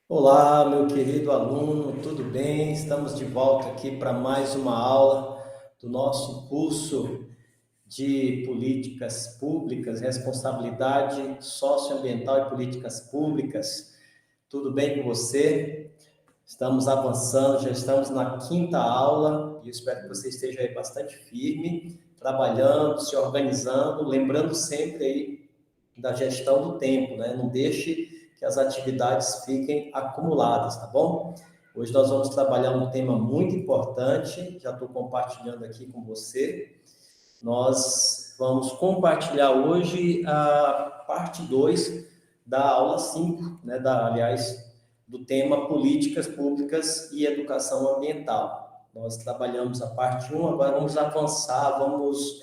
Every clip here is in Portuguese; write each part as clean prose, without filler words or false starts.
Olá, meu querido aluno, tudo bem? Estamos de volta aqui para mais uma aula do nosso curso de Políticas Públicas, Responsabilidade Socioambiental e Políticas Públicas. Tudo bem com você? Estamos avançando, já estamos na quinta aula e eu espero que você esteja aí bastante firme, trabalhando, se organizando, lembrando sempre aí da gestão do tempo, né? Não deixe que as atividades fiquem acumuladas, tá bom? Hoje nós vamos trabalhar um tema muito importante, já estou compartilhando aqui com você. Nós vamos compartilhar hoje a parte 2 da aula 5, né, aliás, do tema Políticas Públicas e Educação Ambiental. Nós trabalhamos a parte 1, agora vamos avançar, vamos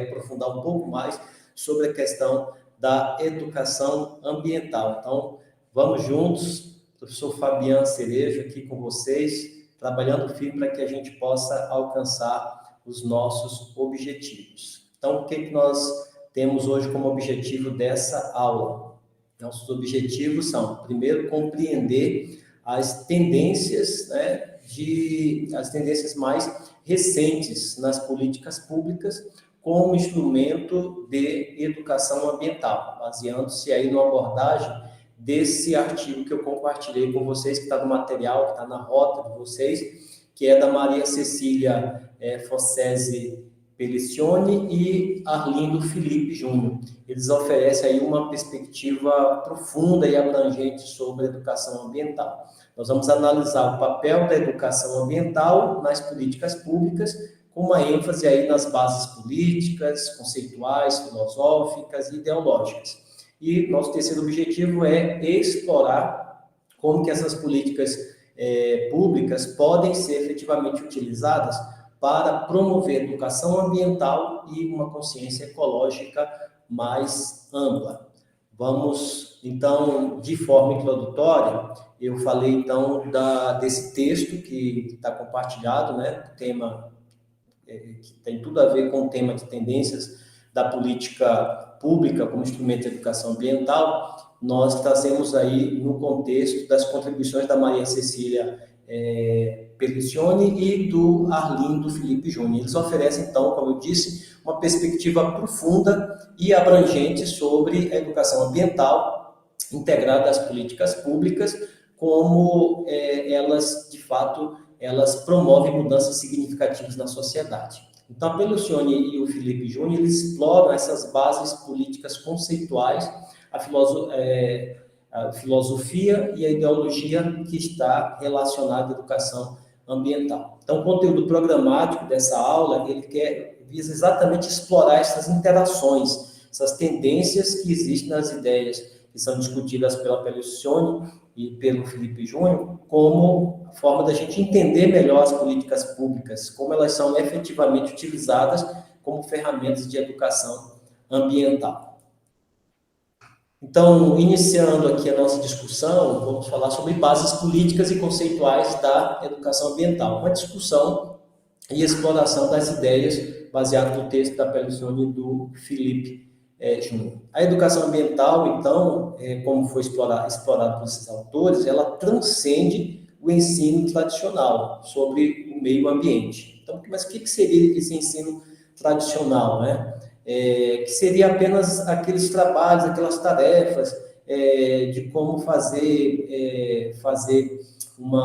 aprofundar um pouco mais sobre a questão da educação ambiental. Então, vamos juntos, professor Fabiano Cerejo aqui com vocês, trabalhando firme para que a gente possa alcançar os nossos objetivos. Então, o que nós temos hoje como objetivo dessa aula? Nossos objetivos são, primeiro, compreender as tendências, né, as tendências mais recentes nas políticas públicas como instrumento de educação ambiental, baseando-se aí numa abordagem desse artigo que eu compartilhei com vocês, que está no material, que está na rota de vocês, que é da Maria Cecília Fossese Pelicione e Arlindo Felipe Júnior. Eles oferecem aí uma perspectiva profunda e abrangente sobre a educação ambiental. Nós vamos analisar o papel da educação ambiental nas políticas públicas, com uma ênfase aí nas bases políticas, conceituais, filosóficas e ideológicas. E nosso terceiro objetivo é explorar como que essas políticas públicas podem ser efetivamente utilizadas para promover educação ambiental e uma consciência ecológica mais ampla. Vamos, então, de forma introdutória, eu falei, então, desse texto que está compartilhado, né, tema que tem tudo a ver com o tema de tendências da política pública como instrumento de educação ambiental. Nós trazemos aí no contexto das contribuições da Maria Cecília Pelicione e do Arlindo Felipe Júnior. Eles oferecem, então, como eu disse, uma perspectiva profunda e abrangente sobre a educação ambiental integrada às políticas públicas, como elas, de fato, elas promovem mudanças significativas na sociedade. Então, a Pelicione e o Felipe Júnior, eles exploram essas bases políticas conceituais, a filosofia e a ideologia que está relacionada à educação ambiental. Então, o conteúdo programático dessa aula, visa exatamente explorar essas interações, essas tendências que existem nas ideias que são discutidas pela Pelicione e pelo Felipe Júnior, como forma da gente entender melhor as políticas públicas, como elas são efetivamente utilizadas como ferramentas de educação ambiental. Então, iniciando aqui a nossa discussão, vamos falar sobre bases políticas e conceituais da educação ambiental. Uma discussão e exploração das ideias baseado no texto da Pelicione e do Felipe Júnior. A educação ambiental, então, como foi explorado por esses autores, ela transcende o ensino tradicional sobre o meio ambiente. Então, mas o que seria esse ensino tradicional, né? Que seria apenas aqueles trabalhos, aquelas tarefas de como fazer um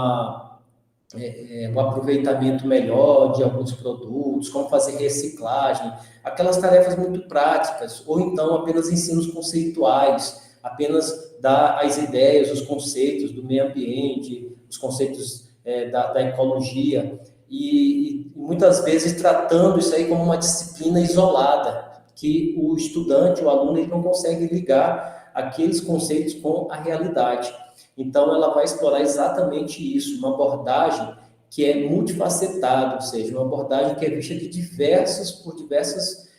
aproveitamento melhor de alguns produtos, como fazer reciclagem, aquelas tarefas muito práticas, ou então apenas ensinos conceituais, apenas dar as ideias, os conceitos do meio ambiente, os conceitos da ecologia, e muitas vezes tratando isso aí como uma disciplina isolada, que o estudante, o aluno, ele não consegue ligar aqueles conceitos com a realidade. Então, ela vai explorar exatamente isso, uma abordagem que é multifacetada, ou seja, uma abordagem que é vista por diversas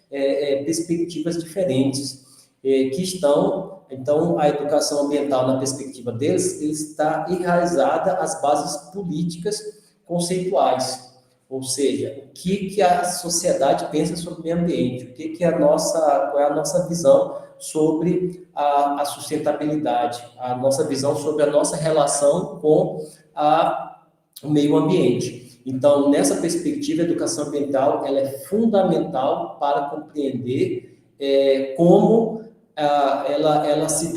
perspectivas diferentes, que estão, então, a educação ambiental, na perspectiva deles, está enraizada às bases políticas conceituais, ou seja, o que a sociedade pensa sobre o meio ambiente, qual é a nossa visão sobre a sustentabilidade, a nossa visão sobre a nossa relação com o meio ambiente. Então, nessa perspectiva, a educação ambiental ela é fundamental para compreender como ela se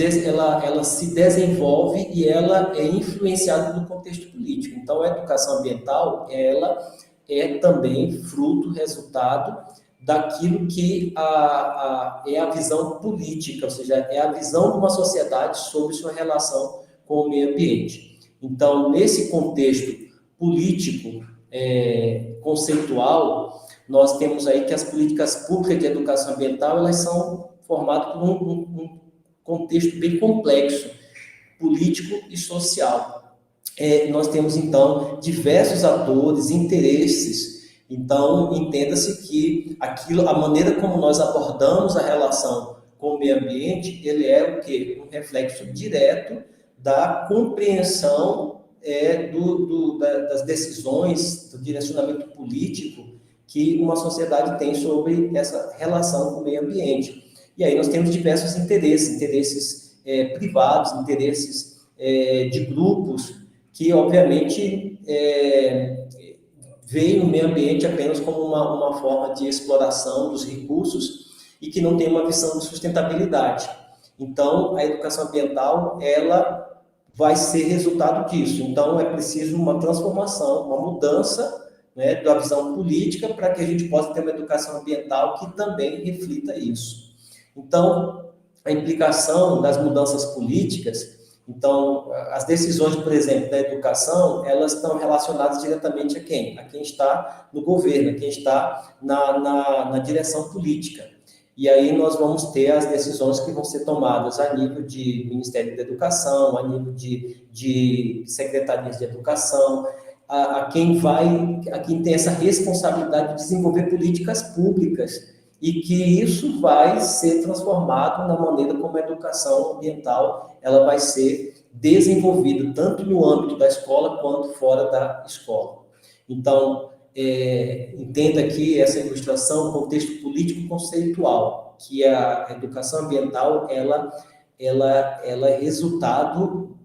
desenvolve e ela é influenciada pelo contexto político. Então, a educação ambiental ela é também fruto, resultado daquilo que é a visão política, ou seja, é a visão de uma sociedade sobre sua relação com o meio ambiente. Então, nesse contexto político, conceitual, nós temos aí que as políticas públicas de educação ambiental, elas são formadas por um contexto bem complexo, político e social. Nós temos, então, diversos atores, interesses. Então, entenda-se que a maneira como nós abordamos a relação com o meio ambiente, ele é o quê? Um reflexo direto da compreensão das decisões, do direcionamento político que uma sociedade tem sobre essa relação com o meio ambiente. E aí nós temos diversos interesses privados, interesses de grupos que, obviamente, veem o meio ambiente apenas como uma forma de exploração dos recursos e que não tem uma visão de sustentabilidade. Então, a educação ambiental, ela vai ser resultado disso. Então, é preciso uma transformação, uma mudança, né, da visão política para que a gente possa ter uma educação ambiental que também reflita isso. Então, a implicação das mudanças políticas, então, as decisões, por exemplo, da educação, elas estão relacionadas diretamente a quem? A quem está no governo, a quem está na direção política. E aí nós vamos ter as decisões que vão ser tomadas a nível de Ministério da Educação, a nível de secretarias de educação, a quem tem essa responsabilidade de desenvolver políticas públicas e que isso vai ser transformado na maneira como a educação ambiental ela vai ser desenvolvida, tanto no âmbito da escola quanto fora da escola. Então, entenda aqui essa ilustração, contexto político conceitual, que a educação ambiental, ela é resultado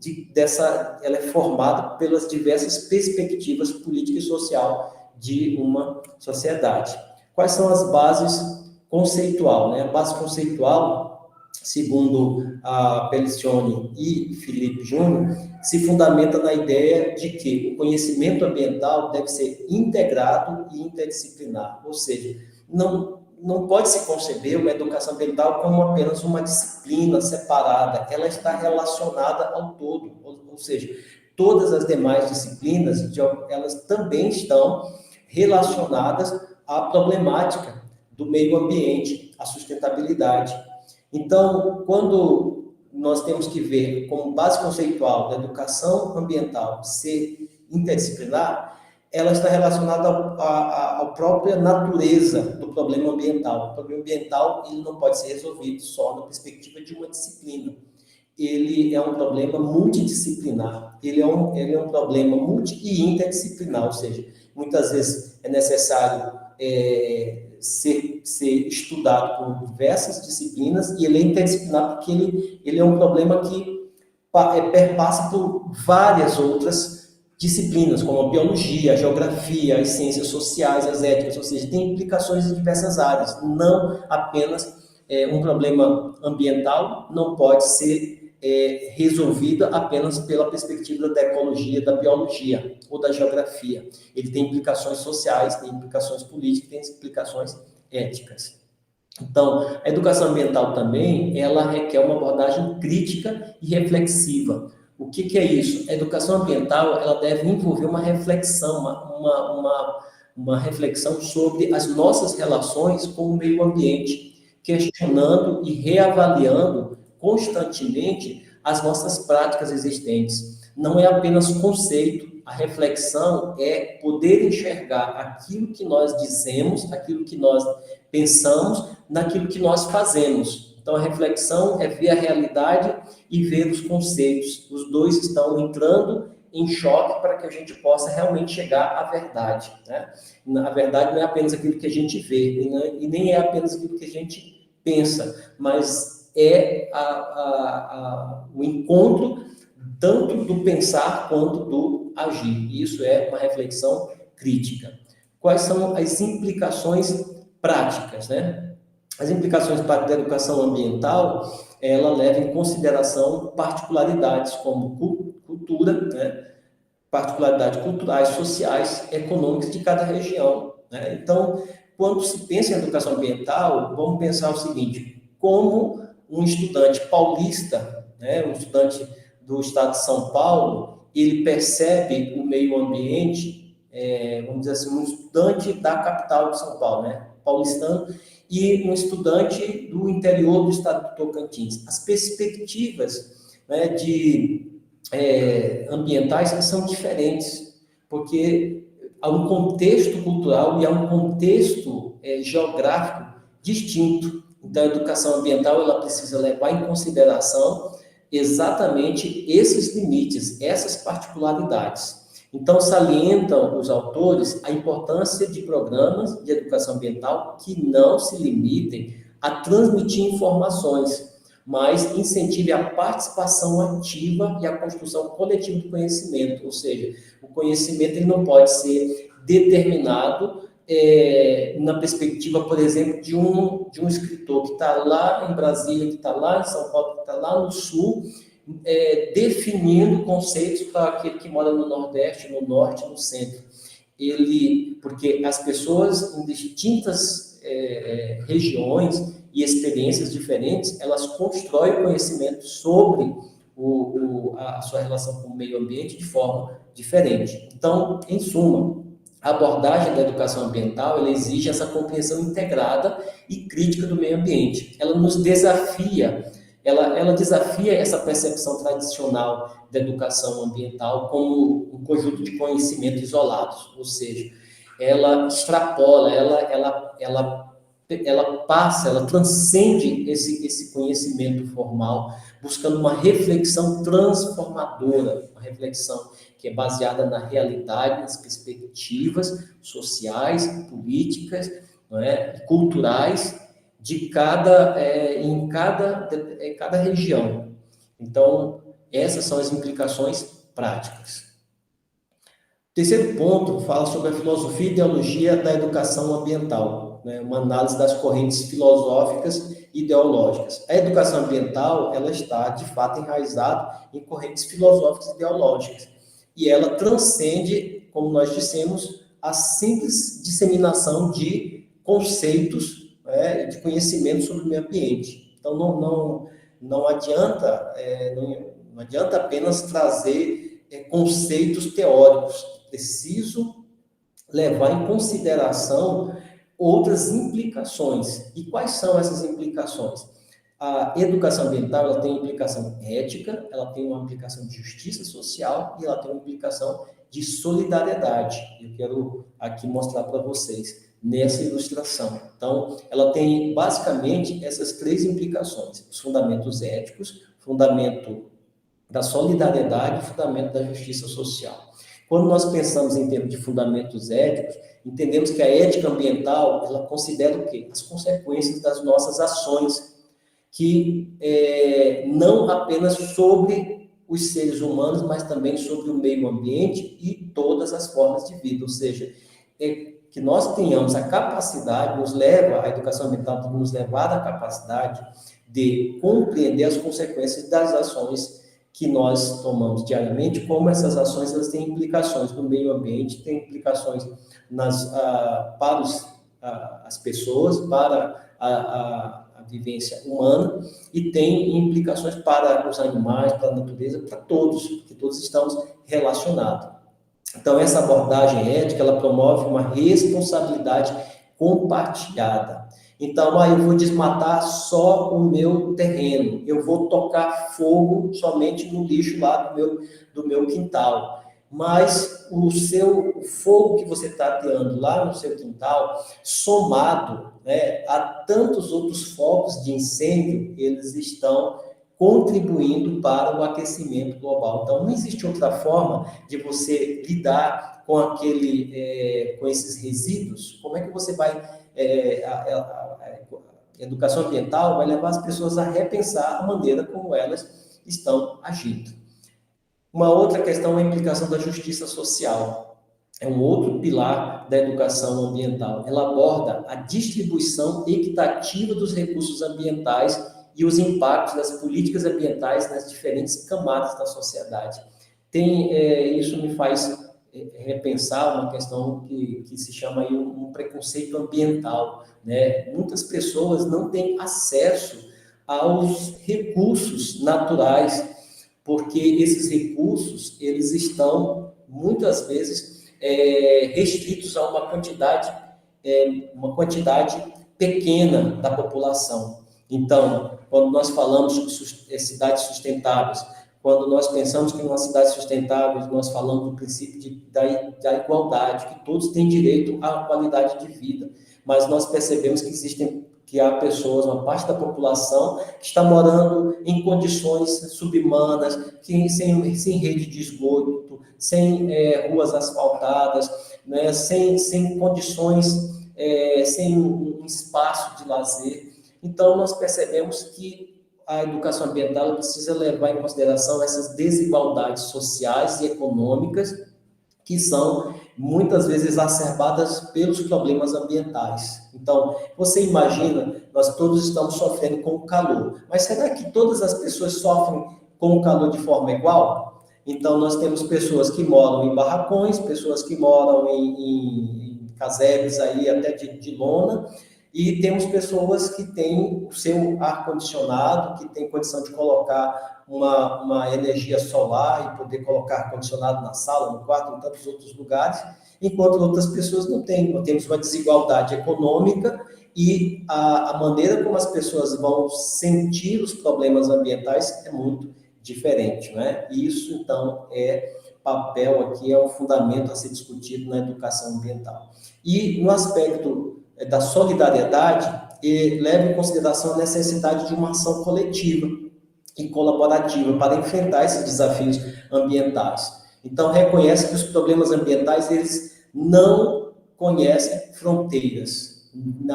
ela é formada pelas diversas perspectivas política e social de uma sociedade. Quais são as bases conceitual, né? A base conceitual, segundo a Pelicione e Felipe Júnior, se fundamenta na ideia de que o conhecimento ambiental deve ser integrado e interdisciplinar, ou seja, não pode se conceber uma educação ambiental como apenas uma disciplina separada, ela está relacionada ao todo, ou seja, todas as demais disciplinas, elas também estão relacionadas à problemática do meio ambiente, à sustentabilidade. Então, quando nós temos que ver como base conceitual da educação ambiental ser interdisciplinar, ela está relacionada à própria natureza do problema ambiental. O problema ambiental ele não pode ser resolvido só na perspectiva de uma disciplina. Ele é um problema multidisciplinar, ele é um problema multi e interdisciplinar, ou seja, muitas vezes é necessário ser estudado por diversas disciplinas e ele é interdisciplinar porque ele é um problema que perpassa por várias outras disciplinas, como a biologia, a geografia, as ciências sociais, as éticas, ou seja, tem implicações em diversas áreas, não apenas um problema ambiental não pode ser resolvido apenas pela perspectiva da ecologia, da biologia ou da geografia. Ele tem implicações sociais, tem implicações políticas, tem implicações éticas. Então, a educação ambiental também, ela requer uma abordagem crítica e reflexiva. O que é isso? A educação ambiental, ela deve envolver uma reflexão, uma reflexão sobre as nossas relações com o meio ambiente, questionando e reavaliando constantemente as nossas práticas existentes. Não é apenas conceito, a reflexão é poder enxergar aquilo que nós dizemos, aquilo que nós pensamos, naquilo que nós fazemos. Então, a reflexão é ver a realidade e ver os conceitos. Os dois estão entrando em choque para que a gente possa realmente chegar à verdade, né? A verdade não é apenas aquilo que a gente vê, e nem é apenas aquilo que a gente pensa, mas é o encontro tanto do pensar quanto do agir. Isso é uma reflexão crítica. Quais são as implicações práticas, né? As implicações práticas da educação ambiental, ela leva em consideração particularidades como cultura, né? Particularidades culturais, sociais, econômicas de cada região, né? Então, quando se pensa em educação ambiental, vamos pensar o seguinte: como um estudante paulista, né, um estudante do estado de São Paulo, ele percebe o meio ambiente, vamos dizer assim, um estudante da capital de São Paulo, né, paulistano, e um estudante do interior do estado do Tocantins. As perspectivas, né, ambientais são diferentes, porque há um contexto cultural e há um contexto geográfico distinto. Então, a educação ambiental ela precisa levar em consideração exatamente esses limites, essas particularidades. Então, salientam os autores a importância de programas de educação ambiental que não se limitem a transmitir informações, mas incentive a participação ativa e a construção coletiva do conhecimento, ou seja, o conhecimento ele não pode ser determinado na perspectiva, por exemplo, de um escritor que está lá em Brasília, que está lá em São Paulo, que está lá no Sul, definindo conceitos para aquele que mora no Nordeste, no Norte, no Centro. Porque as pessoas em distintas regiões e experiências diferentes, elas constroem conhecimento sobre a sua relação com o meio ambiente de forma diferente. Então, em suma, a abordagem da educação ambiental, ela exige essa compreensão integrada e crítica do meio ambiente. Ela nos desafia, ela desafia essa percepção tradicional da educação ambiental como um conjunto de conhecimentos isolados, ou seja, ela extrapola, ela passa, ela transcende esse conhecimento formal, buscando uma reflexão transformadora, uma reflexão que é baseada na realidade, nas perspectivas sociais, políticas, não é, culturais de em cada região. Então, essas são as implicações práticas. O terceiro ponto fala sobre a filosofia e ideologia da educação ambiental, né? Uma análise das correntes filosóficas e ideológicas. A educação ambiental, ela está, de fato, enraizada em correntes filosóficas e ideológicas, e ela transcende, como nós dissemos, a simples disseminação de conceitos, né, de conhecimento sobre o meio ambiente. Então, não adianta apenas trazer conceitos teóricos. Preciso levar em consideração outras implicações. E quais são essas implicações? A educação ambiental ela tem implicação ética, ela tem uma implicação de justiça social e ela tem uma implicação de solidariedade. Eu quero aqui mostrar para vocês nessa ilustração. Então, ela tem basicamente essas três implicações: os fundamentos éticos, fundamento da solidariedade e fundamento da justiça social. Quando nós pensamos em termos de fundamentos éticos, entendemos que a ética ambiental, ela considera o quê? As consequências das nossas ações, que não apenas sobre os seres humanos, mas também sobre o meio ambiente e todas as formas de vida. Ou seja, que nós tenhamos a capacidade, a educação ambiental tem nos levado à capacidade de compreender as consequências das ações que nós tomamos diariamente, como essas ações elas têm implicações no meio ambiente, têm implicações para as pessoas, para a vivência humana, e tem implicações para os animais, para a natureza, para todos, porque todos estamos relacionados. Então, essa abordagem ética, ela promove uma responsabilidade compartilhada. Então, eu vou desmatar só o meu terreno, eu vou tocar fogo somente no lixo lá do meu quintal. Mas o fogo que você está ateando lá no seu quintal, somado, né, a tantos outros focos de incêndio, eles estão contribuindo para o aquecimento global. Então, não existe outra forma de você lidar com esses resíduos. Como é que você vai... a educação ambiental vai levar as pessoas a repensar a maneira como elas estão agindo. Uma outra questão é a implicação da justiça social. É um outro pilar da educação ambiental. Ela aborda a distribuição equitativa dos recursos ambientais e os impactos das políticas ambientais nas diferentes camadas da sociedade. Isso me faz repensar uma questão que se chama aí um preconceito ambiental, né? Muitas pessoas não têm acesso aos recursos naturais, porque esses recursos, eles estão, muitas vezes, restritos a uma quantidade pequena da população. Então, quando nós falamos de cidades sustentáveis, quando nós pensamos que uma cidade sustentável, nós falamos do princípio da igualdade, que todos têm direito à qualidade de vida, mas nós percebemos que há pessoas, uma parte da população, que está morando em condições subhumanas, sem rede de esgoto, sem ruas asfaltadas, né, sem condições, sem um espaço de lazer. Então, nós percebemos que a educação ambiental precisa levar em consideração essas desigualdades sociais e econômicas que são muitas vezes exacerbadas pelos problemas ambientais. Então, você imagina, nós todos estamos sofrendo com o calor, mas será que todas as pessoas sofrem com o calor de forma igual? Então, nós temos pessoas que moram em barracões, pessoas que moram em casebres aí até de lona, e temos pessoas que têm o seu ar-condicionado, que têm condição de colocar uma energia solar e poder colocar ar-condicionado na sala, no quarto, em tantos outros lugares, enquanto outras pessoas não têm. Nós temos uma desigualdade econômica e a maneira como as pessoas vão sentir os problemas ambientais é muito diferente, né? E isso, então, papel aqui, é um fundamento a ser discutido na educação ambiental. E no aspecto da solidariedade, leva em consideração a necessidade de uma ação coletiva e colaborativa para enfrentar esses desafios ambientais. Então, reconhece que os problemas ambientais, eles não conhecem fronteiras.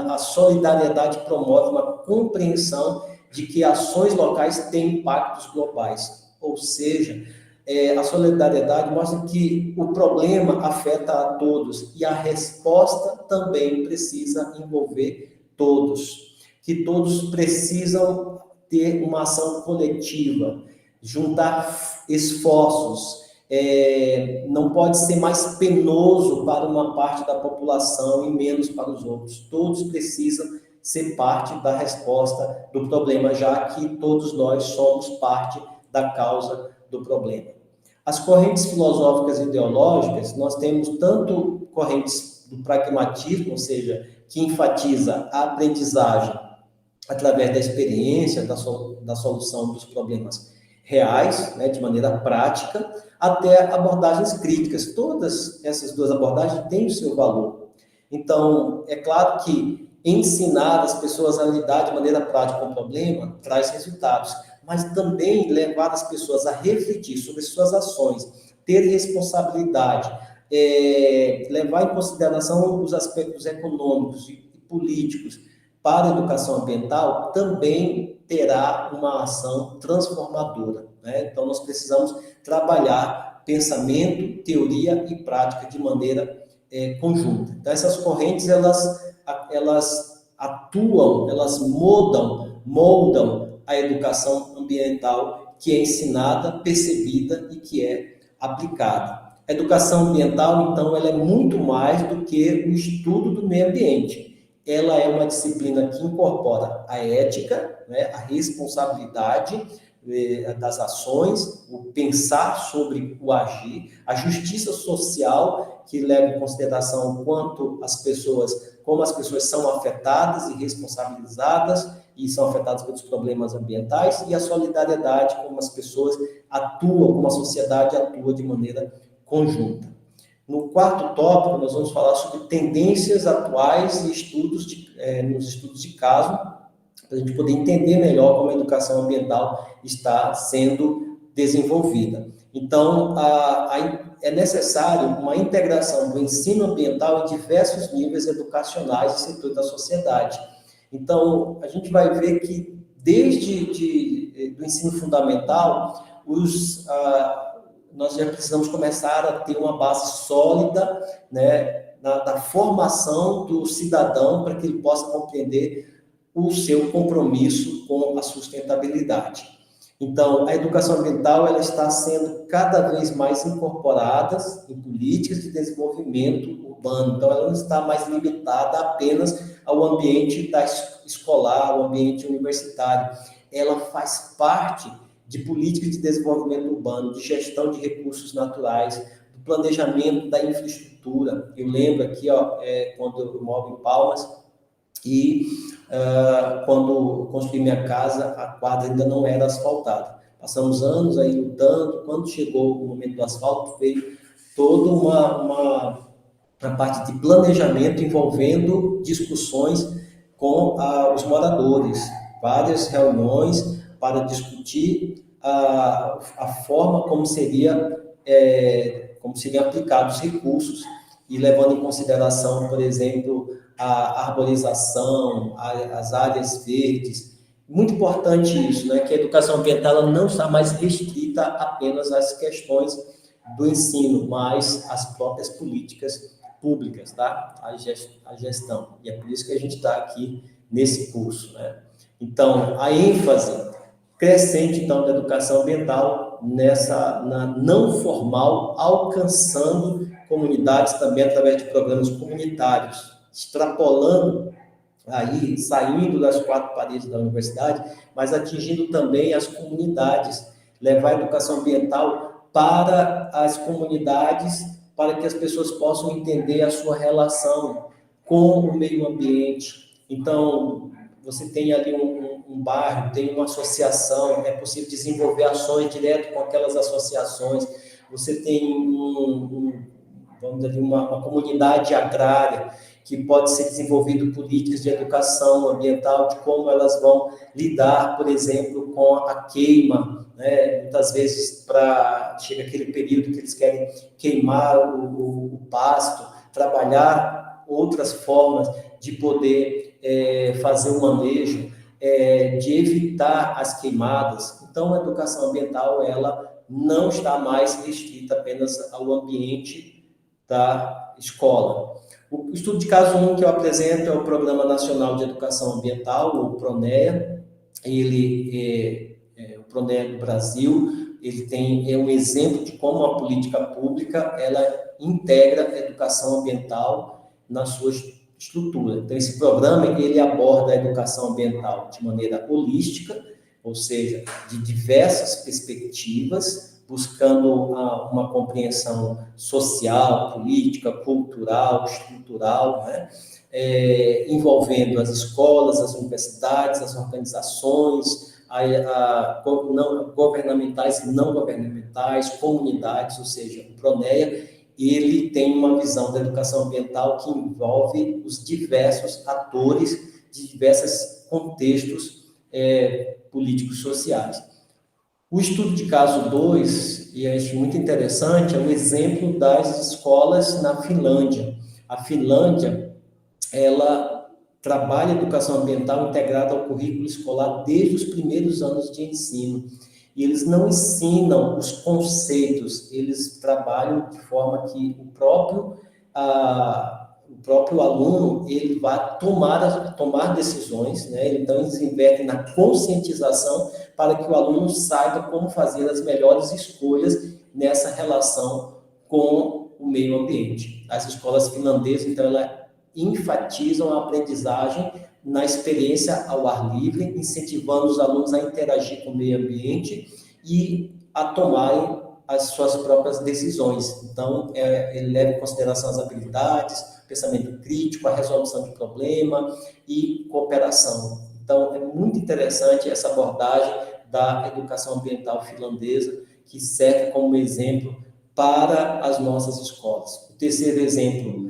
A solidariedade promove uma compreensão de que ações locais têm impactos globais, ou seja, a solidariedade mostra que o problema afeta a todos e a resposta também precisa envolver todos, que todos precisam ter uma ação coletiva, juntar esforços, não pode ser mais penoso para uma parte da população e menos para os outros, todos precisam ser parte da resposta do problema, já que todos nós somos parte da causa do problema. As correntes filosóficas e ideológicas, nós temos tanto correntes do pragmatismo, ou seja, que enfatiza a aprendizagem através da experiência, da solução dos problemas reais, né, de maneira prática, até abordagens críticas. Todas essas duas abordagens têm o seu valor. Então, é claro que ensinar as pessoas a lidar de maneira prática com o problema traz resultados, mas também levar as pessoas a refletir sobre suas ações, ter responsabilidade, levar em consideração os aspectos econômicos e políticos para a educação ambiental, também terá uma ação transformadora, né? Então, nós precisamos trabalhar pensamento, teoria e prática de maneira conjunta. Então, essas correntes, elas atuam, elas moldam a educação ambiental que é ensinada, percebida e que é aplicada. A educação ambiental, então, ela é muito mais do que o estudo do meio ambiente. Ela é uma disciplina que incorpora a ética, né, a responsabilidade das ações, o pensar sobre o agir, a justiça social, que leva em consideração como as pessoas são afetadas e responsabilizadas e são afetadas pelos problemas ambientais, e a solidariedade, como as pessoas atuam, como a sociedade atua de maneira conjunta. No quarto tópico, nós vamos falar sobre tendências atuais e nos estudos de caso para a gente poder entender melhor como a educação ambiental está sendo desenvolvida. Então, é necessário uma integração do ensino ambiental em diversos níveis educacionais e setores da sociedade. Então, a gente vai ver que desde do ensino fundamental, nós já precisamos começar a ter uma base sólida, né, da formação do cidadão para que ele possa compreender o seu compromisso com a sustentabilidade. Então, a educação ambiental ela está sendo cada vez mais incorporada em políticas de desenvolvimento urbano. Então, ela não está mais limitada apenas ao ambiente escolar, ao ambiente universitário. Ela faz parte de políticas de desenvolvimento urbano, de gestão de recursos naturais, do planejamento da infraestrutura. Eu lembro aqui, quando eu moro em Palmas, e quando construí minha casa, a quadra ainda não era asfaltada. Passamos anos aí lutando, quando chegou o momento do asfalto, veio toda uma parte de planejamento envolvendo discussões com os moradores, várias reuniões para discutir a forma como seriam aplicados os recursos e levando em consideração, por exemplo, a arborização, as áreas verdes. Muito importante isso, né? Que a educação ambiental ela não está mais restrita apenas às questões do ensino, mas às próprias políticas públicas, tá? A gestão. E é por isso que a gente está aqui nesse curso, né? Então, a ênfase crescente, então, da educação ambiental na não formal, alcançando comunidades também através de programas comunitários, extrapolando aí, saindo das quatro paredes da universidade, mas atingindo também as comunidades, levar a educação ambiental para as comunidades, para que as pessoas possam entender a sua relação com o meio ambiente. Então, você tem ali um bairro, tem uma associação, é possível desenvolver ações direto com aquelas associações, você tem vamos dizer, uma comunidade agrária, que pode ser desenvolvido políticas de educação ambiental, de como elas vão lidar, por exemplo, com a queima, né? Muitas vezes chega aquele período que eles querem queimar o pasto, trabalhar outras formas de poder fazer o manejo, de evitar as queimadas. Então, a educação ambiental, ela não está mais restrita apenas ao ambiente da escola. O estudo de caso 1 que eu apresento é o Programa Nacional de Educação Ambiental, o PRONEA. Ele o PRONEA do Brasil, ele é um exemplo de como a política pública ela integra a educação ambiental na sua estrutura. Então, esse programa ele aborda a educação ambiental de maneira holística, ou seja, de diversas perspectivas, buscando uma compreensão social, política, cultural, estrutural, né? Envolvendo as escolas, as universidades, as organizações, governamentais e não governamentais, comunidades, ou seja, o PRONEA, ele tem uma visão da educação ambiental que envolve os diversos atores de diversos contextos políticos sociais. O estudo de caso 2, e é muito interessante, é um exemplo das escolas na Finlândia. A Finlândia, ela trabalha educação ambiental integrada ao currículo escolar desde os primeiros anos de ensino. E eles não ensinam os conceitos, eles trabalham de forma que o próprio aluno ele vai tomar decisões, né? Então, eles investem na conscientização para que o aluno saiba como fazer as melhores escolhas nessa relação com o meio ambiente. As escolas finlandesas, então, elas enfatizam a aprendizagem na experiência ao ar livre, incentivando os alunos a interagir com o meio ambiente e a tomarem as suas próprias decisões. Então, ele leva em consideração as habilidades, pensamento crítico, a resolução de problema e cooperação. Então, é muito interessante essa abordagem da educação ambiental finlandesa, que serve como exemplo para as nossas escolas. O terceiro exemplo,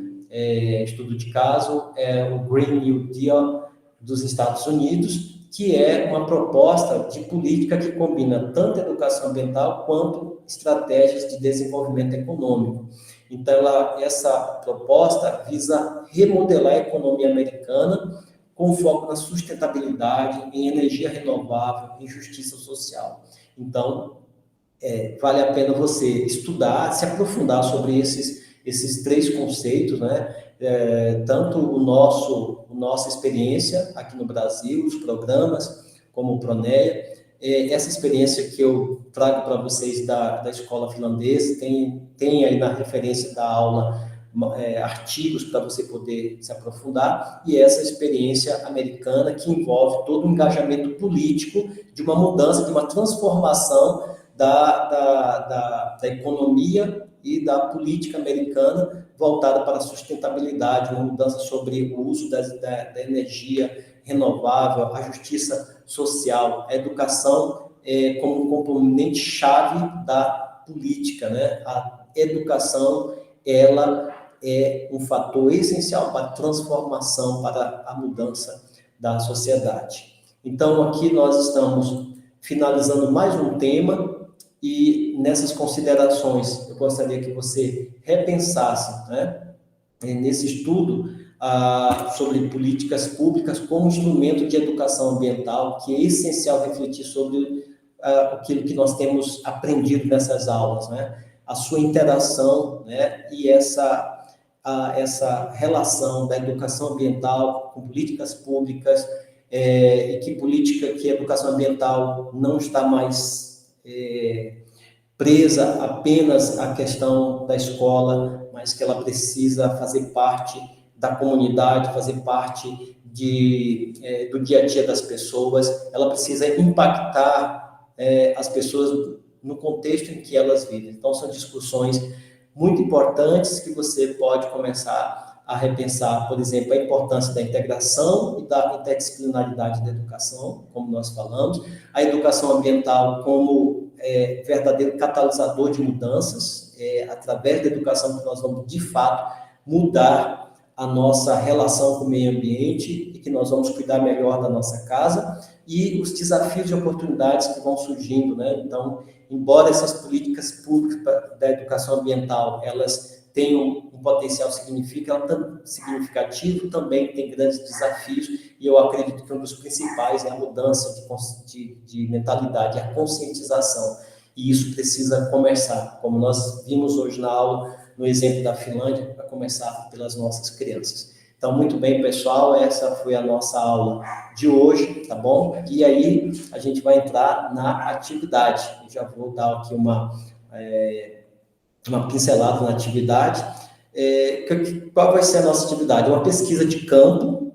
estudo de caso, é o Green New Deal dos Estados Unidos. que é uma proposta de política que combina tanto educação ambiental quanto estratégias de desenvolvimento econômico. Então, essa proposta visa remodelar a economia americana com foco na sustentabilidade, em energia renovável, em justiça social. Então, vale a pena você estudar, se aprofundar sobre esses três conceitos, né? Tanto nossa experiência aqui no Brasil, os programas, como o PRONEA, essa experiência que eu trago para vocês da escola finlandesa, tem aí na referência da aula artigos para você poder se aprofundar, e essa experiência americana que envolve todo o engajamento político de uma mudança, de uma transformação da economia e da política americana voltada para a sustentabilidade, uma mudança sobre o uso da energia renovável, a justiça social, a educação como um componente-chave da política, né? A educação, ela é um fator essencial para a transformação, para a mudança da sociedade. Então, aqui nós estamos finalizando mais um tema, e nessas considerações eu gostaria que você repensasse, né, nesse estudo sobre políticas públicas como instrumento de educação ambiental, que é essencial refletir sobre aquilo que nós temos aprendido nessas aulas, né, a sua interação, né, e essa relação da educação ambiental com políticas públicas, e que a educação ambiental não está mais presa apenas à questão da escola, mas que ela precisa fazer parte da comunidade, fazer parte do dia a dia das pessoas, ela precisa impactar as pessoas no contexto em que elas vivem. Então, são discussões muito importantes que você pode começar a repensar, por exemplo, a importância da integração e da interdisciplinaridade da educação, como nós falamos, a educação ambiental como verdadeiro catalisador de mudanças, através da educação que nós vamos, de fato, mudar a nossa relação com o meio ambiente e que nós vamos cuidar melhor da nossa casa, e os desafios e oportunidades que vão surgindo, né? Então, embora essas políticas públicas da educação ambiental, elas tenham um potencial significativo, também tem grandes desafios, e eu acredito que um dos principais é a mudança de mentalidade, a conscientização, e isso precisa começar, como nós vimos hoje na aula, no exemplo da Finlândia, para começar pelas nossas crianças. Então, muito bem, pessoal, essa foi a nossa aula de hoje, tá bom? E aí, a gente vai entrar na atividade. Eu já vou dar aqui uma pincelada na atividade. Qual vai ser a nossa atividade? Uma pesquisa de campo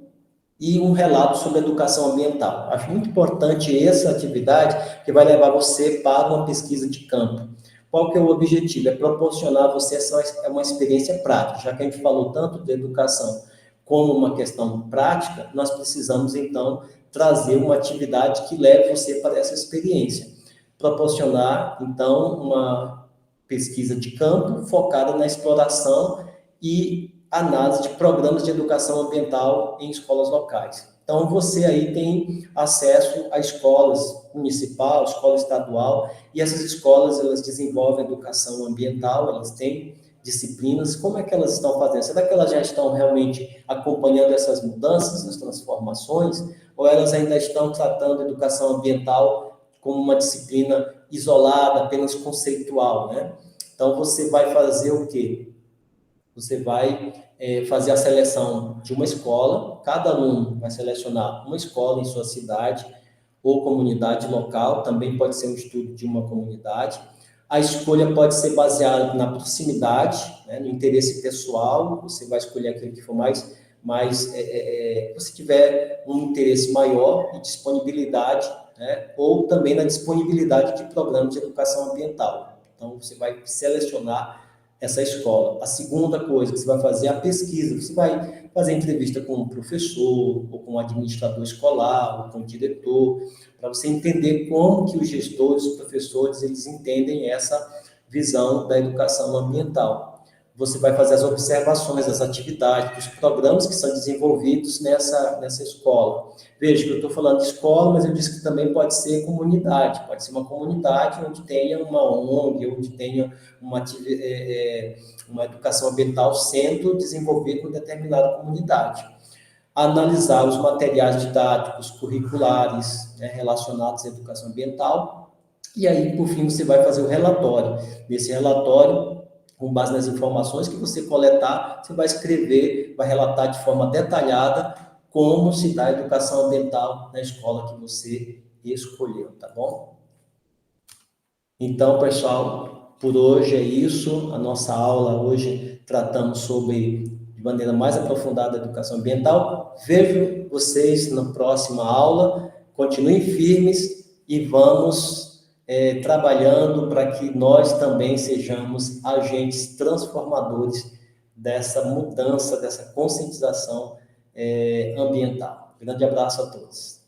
e um relato sobre educação ambiental. Acho muito importante essa atividade, que vai levar você para uma pesquisa de campo. Qual que é o objetivo? É proporcionar a você uma experiência prática. Já que a gente falou tanto de educação como uma questão prática, nós precisamos, então, trazer uma atividade que leve você para essa experiência. Proporcionar, então, uma pesquisa de campo focada na exploração e análise de programas de educação ambiental em escolas locais. Então, você aí tem acesso a escolas municipal, escola estadual, e essas escolas, elas desenvolvem educação ambiental, elas têm disciplinas. Como é que elas estão fazendo? Será que elas já estão realmente acompanhando essas mudanças, essas transformações, ou elas ainda estão tratando a educação ambiental como uma disciplina isolada, apenas conceitual, né? Então, você vai fazer o quê? Você vai fazer a seleção de uma escola, cada aluno vai selecionar uma escola em sua cidade ou comunidade local, também pode ser um estudo de uma comunidade. A escolha pode ser baseada na proximidade, né, no interesse pessoal, você vai escolher aquele que for você tiver um interesse maior e disponibilidade, né, ou também na disponibilidade de programas de educação ambiental. Então, você vai selecionar essa escola. A segunda coisa que você vai fazer é a pesquisa. Você vai fazer entrevista com um professor, ou com um administrador escolar, ou com um diretor, para você entender como que os gestores, os professores, eles entendem essa visão da educação ambiental. você vai fazer as observações, as atividades, os programas que são desenvolvidos nessa escola. Veja que eu estou falando de escola, mas eu disse que também pode ser comunidade, pode ser uma comunidade onde tenha uma ONG, onde tenha uma educação ambiental sendo desenvolvida com determinada comunidade. Analisar os materiais didáticos, curriculares, né, relacionados à educação ambiental, e aí, por fim, você vai fazer o relatório. Nesse relatório, com base nas informações que você coletar, você vai escrever, vai relatar de forma detalhada como se dá a educação ambiental na escola que você escolheu, tá bom? Então, pessoal, por hoje é isso. A nossa aula hoje tratamos sobre, de maneira mais aprofundada, a educação ambiental. Vejo vocês na próxima aula. Continuem firmes e vamos trabalhando para que nós também sejamos agentes transformadores dessa mudança, dessa conscientização ambiental. Grande abraço a todos.